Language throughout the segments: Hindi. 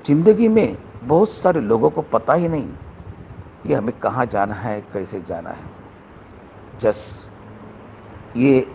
ज़िंदगी में बहुत सारे लोगों को पता ही नहीं कि हमें कहाँ जाना है, कैसे जाना है। जस्ट ये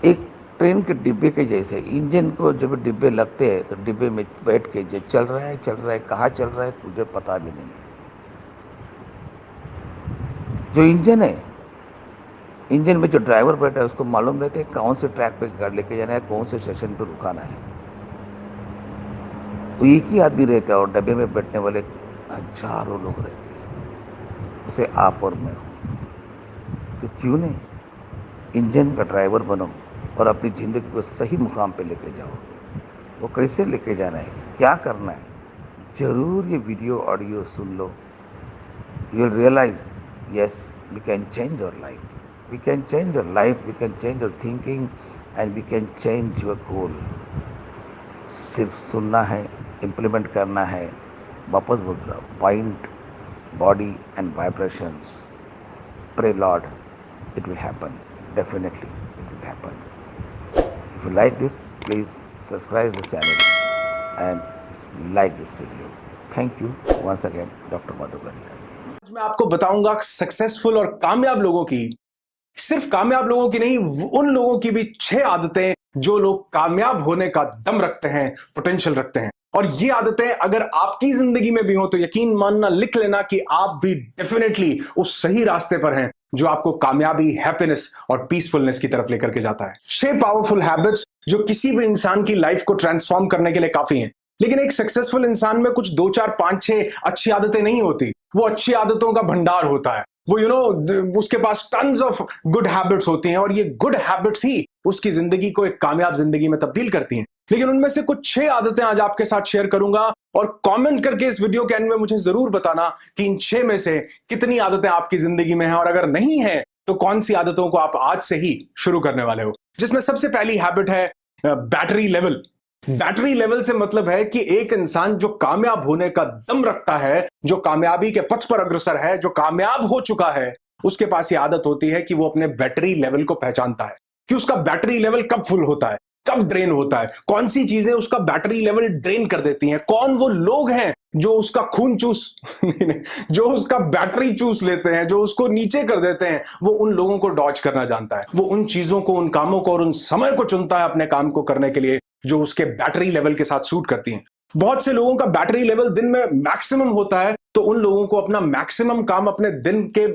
एक ट्रेन के डिब्बे के जैसे इंजन को जब डिब्बे लगते हैं तो डिब्बे में बैठ के जो चल रहा है, कहाँ चल रहा है मुझे पता भी नहीं है। जो इंजन है, इंजन में जो ड्राइवर बैठा है उसको मालूम रहता है कौन से ट्रैक पे गाड़ी लेके जाना है, कौन से स्टेशन पे रुकाना है। तो एक ही आदमी रहता है और डब्बे में बैठने वाले हजारों लोग रहते हैं, जैसे आप और मैं हूँ। तो क्यों नहीं इंजन का ड्राइवर बनो और अपनी ज़िंदगी को सही मुकाम पे लेके जाओ। वो कैसे लेके जाना है, क्या करना है, ज़रूर ये वीडियो ऑडियो सुन लो। You will realize yes we can change your life, we can change your life, we can change your thinking and we can change your goal. सिर्फ सुनना है, इम्प्लीमेंट करना है। वापस बोल रहा हूँ, mind, body and vibrations. Pray Lord, it will happen. Definitely, it will happen. If you like this, please subscribe the channel and like this video. Thank you once again, Dr. Madhukar. आज मैं आपको बताऊंगा सक्सेसफुल और कामयाब लोगों की, सिर्फ कामयाब लोगों की नहीं, उन लोगों की भी 6 आदतें जो लोग कामयाब होने का दम रखते हैं, पोटेंशियल रखते हैं। और ये आदतें अगर आपकी जिंदगी में भी हो तो यकीन मानना, लिख लेना कि आप भी डेफिनेटली उस सही रास्ते पर हैं जो आपको कामयाबी, हैप्पीनेस और पीसफुलनेस की तरफ लेकर के जाता है। 6 पावरफुल हैबिट्स जो किसी भी इंसान की लाइफ को ट्रांसफॉर्म करने के लिए काफी हैं। लेकिन एक सक्सेसफुल इंसान में कुछ 2 4 5 6 अच्छी आदतें नहीं होती, वो अच्छी आदतों का भंडार होता है। वो उसके पास टन्स ऑफ गुड हैबिट्स होती हैं और ये गुड हैबिट्स ही उसकी जिंदगी को एक कामयाब जिंदगी में तब्दील करती हैं। लेकिन उनमें से कुछ 6 आदतें आज आपके साथ शेयर करूंगा और कमेंट करके इस वीडियो के एंड में मुझे जरूर बताना कि इन 6 में से कितनी आदतें आपकी जिंदगी में हैं, और अगर नहीं है तो कौन सी आदतों को आप आज से ही शुरू करने वाले हो। जिसमें सबसे पहली हैबिट है बैटरी लेवल। बैटरी लेवल से मतलब है कि एक इंसान जो कामयाब होने का दम रखता है, जो कामयाबी के पथ पर अग्रसर है, जो कामयाब हो चुका है, उसके पास ये आदत होती है कि वो अपने बैटरी लेवल को पहचानता है कि उसका बैटरी लेवल कब फुल होता है, कब ड्रेन होता है, कौन सी चीजें उसका बैटरी लेवल ड्रेन कर देती हैं, कौन वो लोग हैं जो उसका खून चूस नहीं, नहीं, जो उसका बैटरी चूस लेते हैं, जो उसको नीचे कर देते हैं। वो उन लोगों को डॉज करना जानता है, वो उन चीजों को, उन कामों को और उन समय को चुनता है अपने काम को करने के लिए जो उसके बैटरी लेवल के साथ सूट करती हैं। बहुत से लोगों का बैटरी लेवल दिन में मैक्सिमम होता है, तो उन लोगों को अपना मैक्सिमम काम अपने दिन के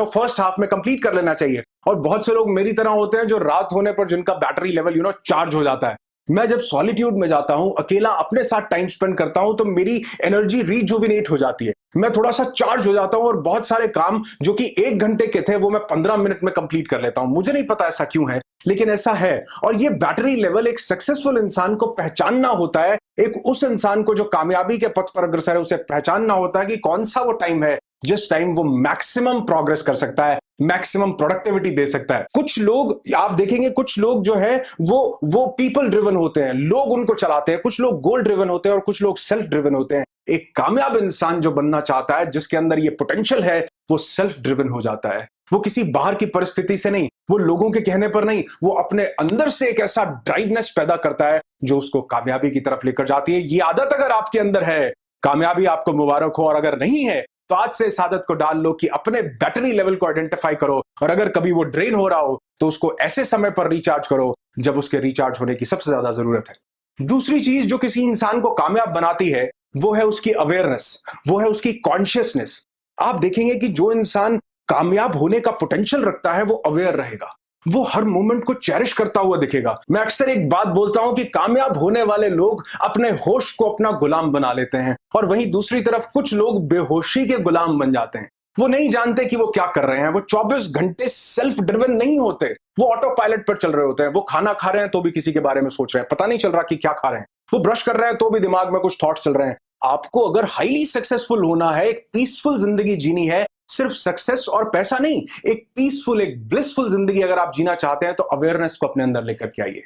फर्स्ट हाफ में कंप्लीट कर लेना चाहिए। और बहुत से लोग मेरी तरह होते हैं जो रात होने पर जिनका बैटरी लेवल चार्ज हो जाता है। मैं जब सॉलिट्यूड में जाता हूं, अकेला अपने साथ टाइम स्पेंड करता हूं, तो मेरी एनर्जी रिजुविनेट हो जाती है, मैं थोड़ा सा चार्ज हो जाता हूं और बहुत सारे काम जो कि 1 घंटे के थे वो मैं 15 मिनट में कंप्लीट कर लेता हूं। मुझे नहीं पता ऐसा क्यों है, लेकिन ऐसा है। और ये बैटरी लेवल एक सक्सेसफुल इंसान को पहचानना होता है, एक उस इंसान को जो कामयाबी के पथ पर अग्रसर है उसे पहचानना होता है कि कौन सा वो टाइम है जिस टाइम वो मैक्सिमम प्रोग्रेस कर सकता है, मैक्सिमम प्रोडक्टिविटी दे सकता है। कुछ लोग आप देखेंगे, कुछ लोग जो है वो पीपल ड्रिवन होते हैं, लोग उनको चलाते हैं। कुछ लोग गोल ड्रिवन होते हैं और कुछ लोग सेल्फ ड्रिवन होते हैं। एक कामयाब इंसान जो बनना चाहता है, जिसके अंदर ये पोटेंशियल है, वो सेल्फ ड्रिवन हो जाता है। वो किसी बाहर की परिस्थिति से नहीं, वो लोगों के कहने पर नहीं, वो अपने अंदर से एक ऐसा ड्राइवनेस पैदा करता है जो उसको कामयाबी की तरफ लेकर जाती है। ये आदत अगर आपके अंदर है, कामयाबी आपको मुबारक हो, और अगर नहीं है तो आज से इस आदत को डाल लो कि अपने बैटरी लेवल को आइडेंटिफाई करो, और अगर कभी वो ड्रेन हो रहा हो तो उसको ऐसे समय पर रिचार्ज करो जब उसके रिचार्ज होने की सबसे ज्यादा जरूरत है। दूसरी चीज जो किसी इंसान को कामयाब बनाती है वो है उसकी अवेयरनेस, वो है उसकी कॉन्शियसनेस। आप देखेंगे कि जो इंसान कामयाब होने का पोटेंशियल रखता है वो अवेयर रहेगा, वो हर मोमेंट को चेरिश करता हुआ दिखेगा। मैं अक्सर एक बात बोलता हूं कि कामयाब होने वाले लोग अपने होश को अपना गुलाम बना लेते हैं, और वहीं दूसरी तरफ कुछ लोग बेहोशी के गुलाम बन जाते हैं। वो नहीं जानते कि वो क्या कर रहे हैं, वो 24 घंटे सेल्फ ड्रिवन नहीं होते, वो ऑटो पायलट पर चल रहे होते हैं। वो खाना खा रहे हैं तो भी किसी के बारे में सोच रहे हैं, पता नहीं चल रहा कि क्या खा रहे हैं। वो ब्रश कर रहे हैं तो भी दिमाग में कुछ थॉट्स चल रहे हैं। आपको अगर हाईली सक्सेसफुल होना है, एक पीसफुल जिंदगी जीनी है, सिर्फ सक्सेस और पैसा नहीं, एक पीसफुल, एक ब्लिसफुल जिंदगी अगर आप जीना चाहते हैं तो अवेयरनेस को अपने अंदर लेकर के आइए,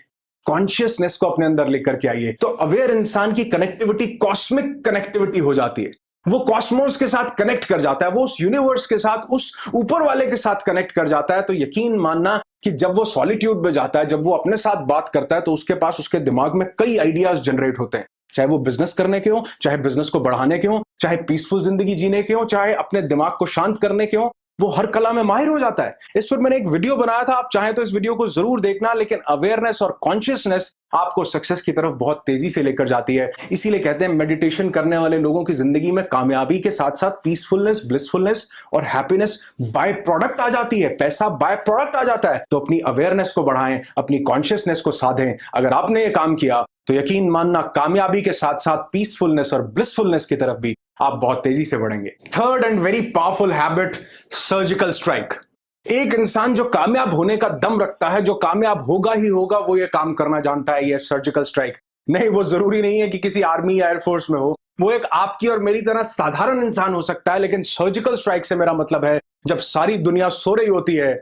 कॉन्शियसनेस को अपने अंदर लेकर के आइए। तो अवेयर इंसान की कनेक्टिविटी कॉस्मिक कनेक्टिविटी हो जाती है। वो कॉस्मोस के साथ कनेक्ट कर जाता है, वो उस यूनिवर्स के साथ, उस ऊपर वाले के साथ कनेक्ट कर जाता है। तो यकीन मानना कि जब वो सॉलिट्यूड में जाता है, जब वो अपने साथ बात करता है, तो उसके पास, उसके दिमाग में कई आइडियाज जनरेट होते हैं। चाहे वो बिजनेस करने के हो, चाहे बिजनेस को बढ़ाने के हो, चाहे पीसफुल जिंदगी जीने के हो, चाहे अपने दिमाग को शांत करने के हो, वो हर कला में माहिर हो जाता है। इस पर मैंने एक वीडियो बनाया था, आप चाहें तो इस वीडियो को जरूर देखना। लेकिन अवेयरनेस और कॉन्शियसनेस आपको सक्सेस की तरफ बहुत तेजी से लेकर जाती है। इसीलिए कहते हैं मेडिटेशन करने वाले लोगों की जिंदगी में कामयाबी के साथ साथ पीसफुलनेस, ब्लिसफुलनेस और हैप्पीनेस बाय प्रोडक्ट आ जाती है। पैसा बाय प्रोडक्ट आ जाता है। तो अपनी अवेयरनेस को बढ़ाएं, अपनी कॉन्शियसनेस को साधें। अगर आपने ये काम किया तो यकीन मानना कामयाबी के साथ साथ पीसफुलनेस और ब्लिसफुलनेस की तरफ भी आप बहुत तेजी से बढ़ेंगे। Third and very powerful habit, surgical strike. एक इंसान जो कामयाब होने का दम रखता है, जो कामयाब होगा ही होगा, वो ये काम करना जानता है, ये सर्जिकल स्ट्राइक। नहीं, वो जरूरी नहीं है कि किसी आर्मी या एयरफोर्स में हो, वो एक आपकी और मेरी तरह साधारण इंसान हो सकता है। लेकिन सर्जिकल स्ट्राइक से मेरा मतलब है जब सारी दुनिया सो रही होती है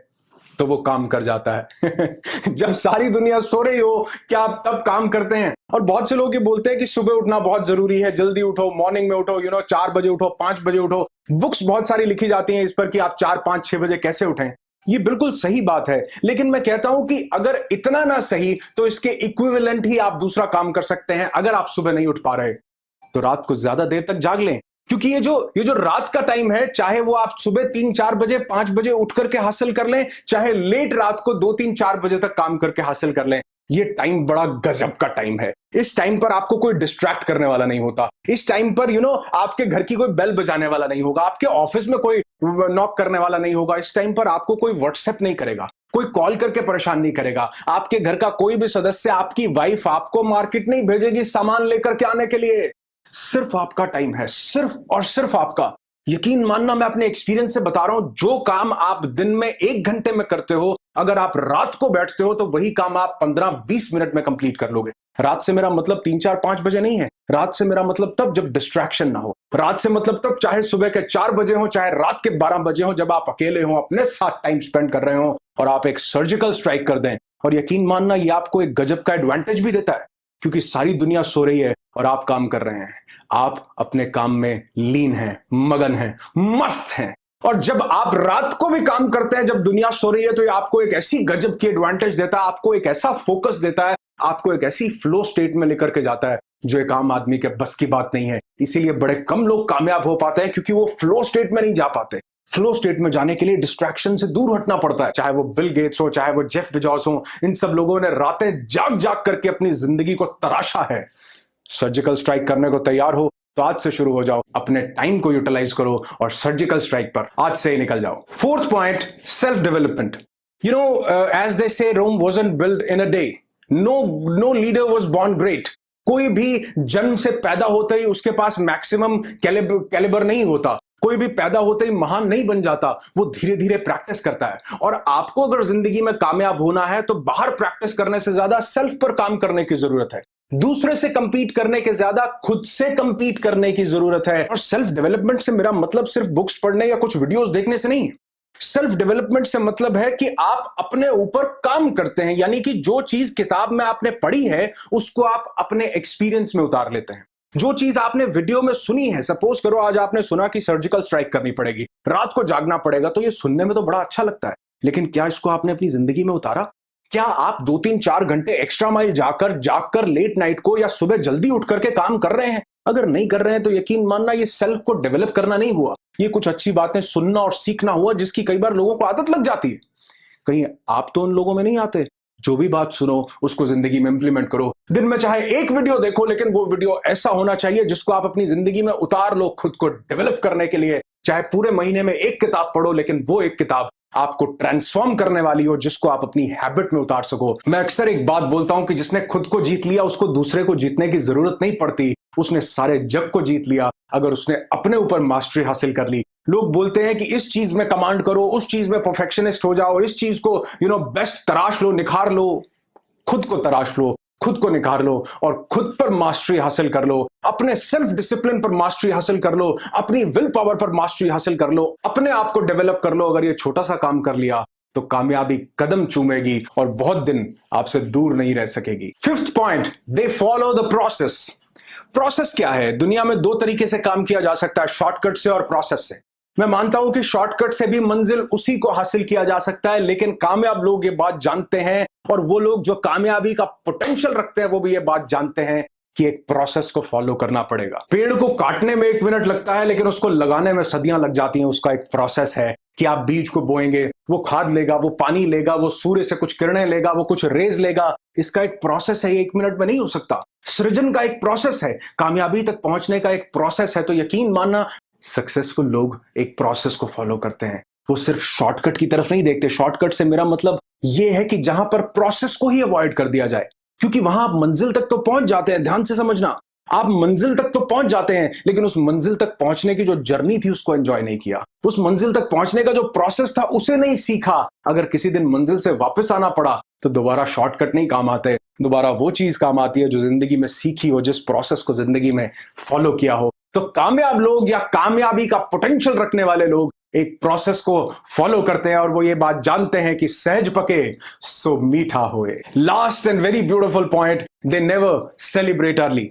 तो वो काम कर जाता है। जब सारी दुनिया सो रही हो, क्या आप तब काम करते हैं? और बहुत से लोग ये बोलते हैं कि सुबह उठना बहुत जरूरी है, जल्दी उठो, मॉर्निंग में उठो, 4 बजे उठो, 5 बजे उठो। बुक्स बहुत सारी लिखी जाती हैं इस पर कि आप 4, 5, 6 बजे कैसे उठें। ये बिल्कुल सही बात है, लेकिन मैं कहता हूं कि अगर इतना ना सही तो इसके इक्विवेलेंट ही आप दूसरा काम कर सकते हैं। अगर आप सुबह नहीं उठ पा रहे तो रात को ज्यादा देर तक जाग लें, क्योंकि ये जो रात का टाइम है, चाहे वो आप सुबह 3, 4 बजे, 5 बजे उठ करके हासिल कर लें, चाहे लेट रात को 2, 3, 4 बजे तक काम करके हासिल कर लें, ये टाइम बड़ा गजब का टाइम है। इस टाइम पर आपको कोई डिस्ट्रैक्ट करने वाला नहीं होता। इस टाइम पर आपके घर की कोई बेल बजाने वाला नहीं होगा, आपके ऑफिस में कोई नॉक करने वाला नहीं होगा। इस टाइम पर आपको कोई व्हाट्सएप नहीं करेगा, कोई कॉल करके परेशान नहीं करेगा। आपके घर का कोई भी सदस्य, आपकी वाइफ आपको मार्केट नहीं भेजेगी सामान लेकर के आने के लिए। सिर्फ आपका टाइम है, सिर्फ और सिर्फ आपका। यकीन मानना, मैं अपने एक्सपीरियंस से बता रहा हूं, जो काम आप दिन में 1 घंटे में करते हो, अगर आप रात को बैठते हो तो वही काम आप 15-20 मिनट में कंप्लीट कर लोगे। रात से मेरा मतलब 3, 4, 5 बजे नहीं है। रात से मेरा मतलब तब जब डिस्ट्रैक्शन ना हो। रात से मतलब तब चाहे सुबह के 4 बजे हो, चाहे रात के 12 बजे हो, जब आप अकेले हो, अपने साथ टाइम स्पेंड कर रहे हो और आप एक सर्जिकल स्ट्राइक कर दें। और यकीन मानना, ये आपको एक गजब का एडवांटेज भी देता है, क्योंकि सारी दुनिया सो रही है और आप काम कर रहे हैं। आप अपने काम में लीन हैं, मगन हैं, मस्त हैं। और जब आप रात को भी काम करते हैं, जब दुनिया सो रही है, तो ये आपको एक ऐसी गजब की एडवांटेज देता है, आपको एक ऐसा फोकस देता है, आपको एक ऐसी फ्लो स्टेट में लेकर के जाता है जो एक आम आदमी के बस की बात नहीं है। इसीलिए बड़े कम लोग कामयाब हो पाते हैं, क्योंकि वो फ्लो स्टेट में नहीं जा पाते। फ्लो स्टेट में जाने के लिए डिस्ट्रैक्शन से दूर हटना पड़ता है। चाहे वो बिल गेट्स हो, चाहे वो जेफ बेजोस हो, इन सब लोगों ने रातें जाग जाग करके अपनी जिंदगी को तराशा है। सर्जिकल स्ट्राइक करने को तैयार हो तो आज से शुरू हो जाओ, अपने टाइम को यूटिलाइज करो और सर्जिकल स्ट्राइक पर आज से ही निकल जाओ। Fourth point, self development. As they say, Rome wasn't built in a day. No leader was born great. कोई भी जन्म से पैदा होते ही उसके पास मैक्सिमम कैलिबर नहीं होता। कोई भी पैदा होते ही महान नहीं बन जाता, वो धीरे धीरे प्रैक्टिस करता है। और आपको अगर जिंदगी में कामयाब होना है तो बाहर प्रैक्टिस करने से ज्यादा सेल्फ पर काम करने की जरूरत है। दूसरे से कंपीट करने के ज्यादा खुद से कंपीट करने की जरूरत है। और सेल्फ डेवलपमेंट से मेरा मतलब सिर्फ बुक्स पढ़ने या कुछ वीडियोस देखने से नहीं है। सेल्फ डेवलपमेंट से मतलब है कि आप अपने ऊपर काम करते हैं, यानी कि जो चीज किताब में आपने पढ़ी है उसको आप अपने एक्सपीरियंस में उतार लेते हैं। जो चीज आपने वीडियो में सुनी है, सपोज करो आज आपने सुना कि सर्जिकल स्ट्राइक करनी पड़ेगी, रात को जागना पड़ेगा, तो ये सुनने में तो बड़ा अच्छा लगता है, लेकिन क्या इसको आपने अपनी जिंदगी में उतारा? क्या आप 2, 3, 4 घंटे एक्स्ट्रा माइल जाकर लेट नाइट को या सुबह जल्दी उठ करके काम कर रहे हैं? अगर नहीं कर रहे हैं तो यकीन मानना, ये सेल्फ को डेवलप करना नहीं हुआ, ये कुछ अच्छी बातें सुनना और सीखना हुआ, जिसकी कई बार लोगों को आदत लग जाती है। कहीं आप तो उन लोगों में नहीं आते? जो भी बात सुनो उसको जिंदगी में इंप्लीमेंट करो। दिन में चाहे एक वीडियो देखो, लेकिन वो वीडियो ऐसा होना चाहिए जिसको आप अपनी जिंदगी में उतार लो खुद को डेवलप करने के लिए। चाहे पूरे महीने में एक किताब पढ़ो, लेकिन वो एक किताब आपको ट्रांसफॉर्म करने वाली हो, जिसको आप अपनी हैबिट में उतार सको। मैं अक्सर एक बात बोलता हूं कि जिसने खुद को जीत लिया उसको दूसरे को जीतने की जरूरत नहीं पड़ती, उसने सारे जग को जीत लिया अगर उसने अपने ऊपर मास्टरी हासिल कर ली। लोग बोलते हैं कि इस चीज में कमांड करो, उस चीज में परफेक्शनिस्ट हो जाओ, इस चीज को बेस्ट तराश लो, निखार लो। खुद को तराश लो, खुद को निखार लो और खुद पर मास्टरी हासिल कर लो। अपने सेल्फ डिसिप्लिन पर मास्टरी हासिल कर लो, अपनी विल पावर पर मास्टरी हासिल कर लो, अपने आप को डेवलप कर लो। अगर ये छोटा सा काम कर लिया तो कामयाबी कदम चूमेगी और बहुत दिन आपसे दूर नहीं रह सकेगी। Fifth point, they follow the process. Process क्या है? दुनिया में 2 तरीके से काम किया जा सकता है, शॉर्टकट से और प्रोसेस से। मैं मानता हूं कि शॉर्टकट से भी मंजिल उसी को हासिल किया जा सकता है, लेकिन कामयाब लोग ये बात जानते हैं, और वो लोग जो कामयाबी का पोटेंशियल रखते हैं वो भी ये बात जानते हैं कि एक प्रोसेस को फॉलो करना पड़ेगा। पेड़ को काटने में 1 मिनट लगता है, लेकिन उसको लगाने में सदियां लग जाती हैं। उसका एक प्रोसेस है कि आप बीज को बोएंगे, वो खाद लेगा, वो पानी लेगा, वो सूर्य से कुछ किरणें लेगा, वो कुछ रेज लेगा। इसका एक प्रोसेस है, 1 मिनट में नहीं हो सकता। सृजन का एक प्रोसेस है, कामयाबी तक पहुंचने का एक प्रोसेस है। तो यकीन मानना, सक्सेसफुल लोग एक प्रोसेस को फॉलो करते हैं। वो सिर्फ शॉर्टकट की तरफ नहीं देखते। शॉर्टकट से मेरा मतलब ये है कि जहां पर प्रोसेस को ही अवॉइड कर दिया जाए, क्योंकि वहां आप मंजिल तक तो पहुंच जाते हैं। ध्यान से समझना, आप मंजिल तक तो पहुंच जाते हैं, लेकिन उस मंजिल तक पहुंचने की जो जर्नी थी उसको एंजॉय नहीं किया। उस मंजिल तक पहुंचने का जो प्रोसेस था उसे नहीं सीखा। अगर किसी दिन मंजिल से वापस आना पड़ा तो दोबारा शॉर्टकट नहीं काम आते। दोबारा वो चीज काम आती है जो जिंदगी में सीखी हो, जिस प्रोसेस को जिंदगी में फॉलो किया हो। तो कामयाब लोग या कामयाबी का पोटेंशियल रखने वाले लोग एक प्रोसेस को फॉलो करते हैं, और वो ये बात जानते हैं कि सहज पके सो मीठा होए। Last and very beautiful point, they never celebrate early.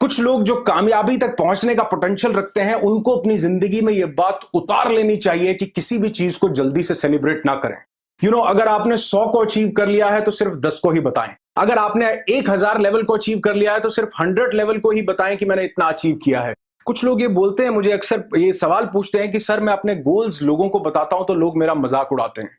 कुछ लोग जो कामयाबी तक पहुंचने का पोटेंशियल रखते हैं, उनको अपनी जिंदगी में यह बात उतार लेनी चाहिए कि किसी भी चीज को जल्दी से सेलिब्रेट ना करें। अगर आपने 100 को अचीव कर लिया है तो सिर्फ 10 को ही बताएं। अगर आपने 1000 लेवल को अचीव कर लिया है तो सिर्फ 100 लेवल को ही बताएं कि मैंने इतना अचीव किया है। कुछ लोग ये बोलते हैं, मुझे अक्सर ये सवाल पूछते हैं कि सर मैं अपने गोल्स लोगों को बताता हूं तो लोग मेरा मजाक उड़ाते हैं।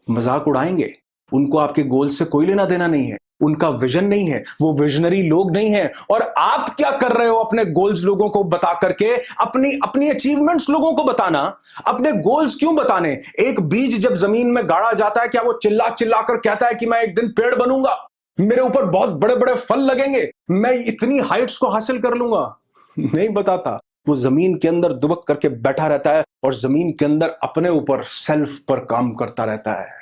मजाक उड़ाएंगे, उनको आपके गोल से कोई लेना देना नहीं है। उनका विजन नहीं है, वो विजनरी लोग नहीं है। और आप क्या कर रहे हो अपने गोल्स लोगों को बता करके? अपनी अचीवमेंट्स लोगों को बताना, अपने गोल्स क्यों बताने? एक बीज जब जमीन में गाड़ा जाता है, क्या वो चिल्ला चिल्ला कर कहता है कि मैं एक दिन पेड़ बनूंगा, मेरे ऊपर बहुत बड़े बड़े फल लगेंगे, मैं इतनी हाइट्स को हासिल कर लूंगा? नहीं बताता। वो जमीन के अंदर दुबक करके बैठा रहता है और जमीन के अंदर अपने ऊपर सेल्फ पर काम करता रहता है।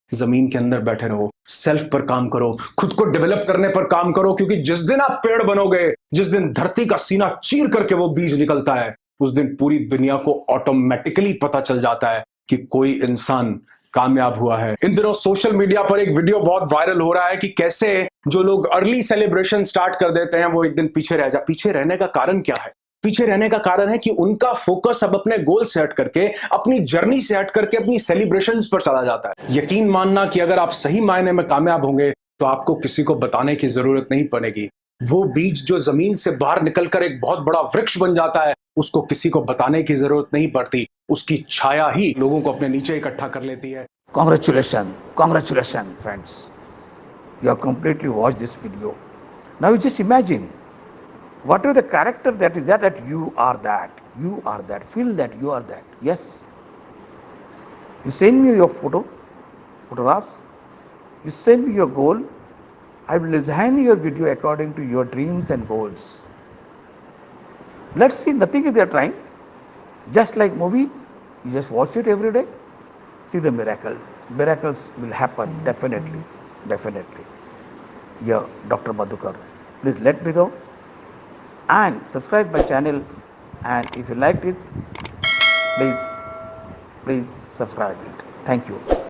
जमीन के अंदर बैठे रहो, सेल्फ पर काम करो, खुद को डेवलप करने पर काम करो, क्योंकि जिस दिन आप पेड़ बनोगे, जिस दिन धरती का सीना चीर करके वो बीज निकलता है, उस दिन पूरी दुनिया को ऑटोमेटिकली पता चल जाता है कि कोई इंसान कामयाब हुआ है। इन दिनों सोशल मीडिया पर एक वीडियो बहुत वायरल हो रहा है कि कैसे जो लोग अर्ली सेलिब्रेशन स्टार्ट कर देते हैं वो एक दिन पीछे रहने का कारण क्या है? पीछे रहने का कारण है कि उनका फोकस अब अपने गोल से हट करके, अपनी जर्नी से हट करके अपनी सेलिब्रेशंस पर चला जाता है। यकीन मानना कि अगर आप सही मायने में कामयाब होंगे तो आपको किसी को बताने की जरूरत नहीं पड़ेगी। वो बीज जो जमीन से बाहर निकलकर एक बहुत बड़ा वृक्ष बन जाता है, उसको किसी को बताने की जरूरत नहीं पड़ती। उसकी छाया ही लोगों को अपने नीचे इकट्ठा कर लेती है। Congratulations, friends. You have completely watched this video. Now you just imagine, whatever the character that is that you are that. You are that. Feel that you are that. Yes. You send me your photographs. You send me your goal. I will design your video according to your dreams and goals. Let's see, nothing is there trying. Just like movie, you just watch it every day. See the miracle. Miracles will happen, definitely. Yeah, Dr. Madhukar. Please let me know and subscribe my channel, and if you like this, please subscribe it. Thank you.